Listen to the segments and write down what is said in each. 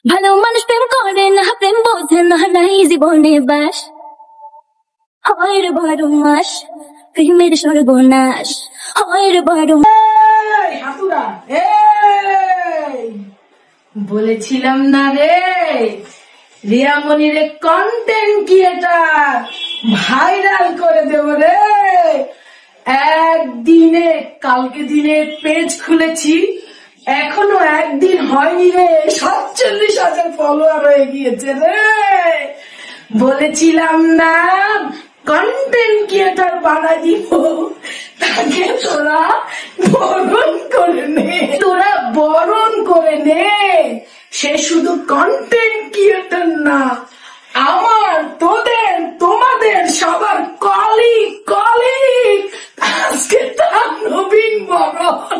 ভালো মানুষ প্রেম করে না, প্রেম বোঝে না, নাই জীবনে বাস হয় রে বড় মাস, প্রেমের সর্বনাশ হয় রে বড়। হাতুড়া বলেছিলাম না রে, রিয়ামনির কন্টেন্ট ক্রিয়েটার ভাইরাল করে দেব রে। একদিনে কালকে দিনে পেজ খুলেছি, এখনো একদিন হয়নি রে, 47,000 ফলোয়ার হয়ে গিয়েছে রে। বলেছিলাম না কন্টেন্ট ক্রিয়েটার বানাই দিব, তাকে তোরা বরণ করে নে, তোরা বরণ করে নে। সে শুধু কন্টেন্ট ক্রিয়েটার না, আমার তোদের তোমাদের সবার কলিগ আজকে তার নবীন বরণ।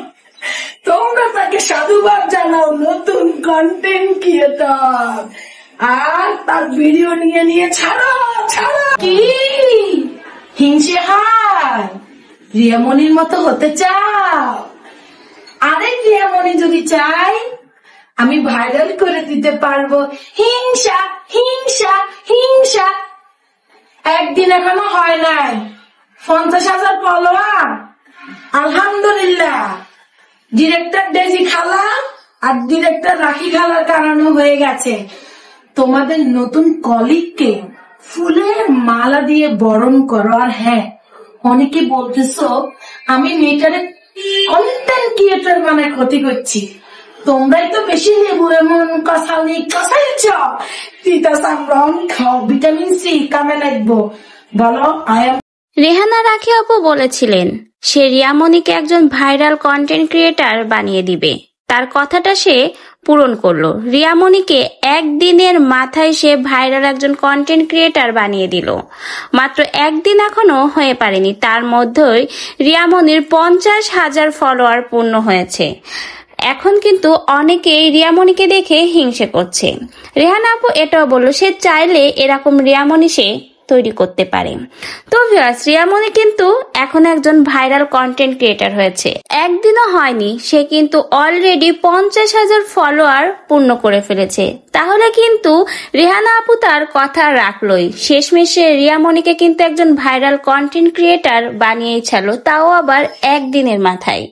তোমরা তাকে সাধুবাদ জানাও, নতুন কন্টেন্ট ক্রিয়েটার। আর তার ভিডিও নিয়ে ছাড়ো। কি হিংসে হয়? রিয়ামনির মতো হতে চাও? আরে রিয়ামনি যদি চাই আমি ভাইরাল করে দিতে পারবো। হিংসা হিংসা হিংসা, একদিন এখনো হয় নাই 50,000 ফলোয়ার। আলহামদুলিল্লাহ, ডিরেক্টর ডেজি খালা আর ডিরেক্টর রাখি খালার কারণে হয়ে গেছে। তোমাদের নতুন কলিগকে ফুলের মালা দিয়ে বরণ করো। আর হ্যাঁ, অনেকে বলতেছো আমি মেয়েটারে কন্টেন্ট ক্রিয়েটর মানে ক্ষতি করছি। তোমরাই তো বেশি লেবু এমন কষাইছ, তিতা সামরন খাও, ভিটামিন সি কামে লাগবো। বলো রেহানা রাখি আপু বলেছিলেন সে রিয়ামনিকে একজন ভাইরাল কন্টেন্ট ক্রিয়েটার বানিয়ে দিবে। তার কথাটা সে পূরণ করলো। রিয়ামনিকে একদিনের মাথায় সে ভাইরাল একজন কন্টেন্ট ক্রিয়েটার বানিয়ে দিল। মাত্র একদিন এখনো হয়ে পারেনি, তার মধ্যেই রিয়ামনির 50,000 ফলোয়ার পূর্ণ হয়েছে। এখন কিন্তু অনেকেই রিয়ামনিকে দেখে হিংসে করছে। রেহানা আপু এটাও বললো সে চাইলে এরকম রিয়ামনি সে তৈরি করতে পারে। তো ভিউয়ার্স, রিয়ামনি কিন্তু এখন একজন ভাইরাল কন্টেন্ট ক্রিয়েটার হয়েছে, একদিনও হয়নি সে কিন্তু অলরেডি 50,000 ফলোয়ার পূর্ণ করে ফেলেছে। তাহলে কিন্তু রেহানা আপু তার কথা রাখলোই, শেষমেশে রিয়ামনিকে কিন্তু একজন ভাইরাল কন্টেন্ট ক্রিয়েটার বানিয়েই ছাড়লো, তাও আবার একদিনের মাথায়।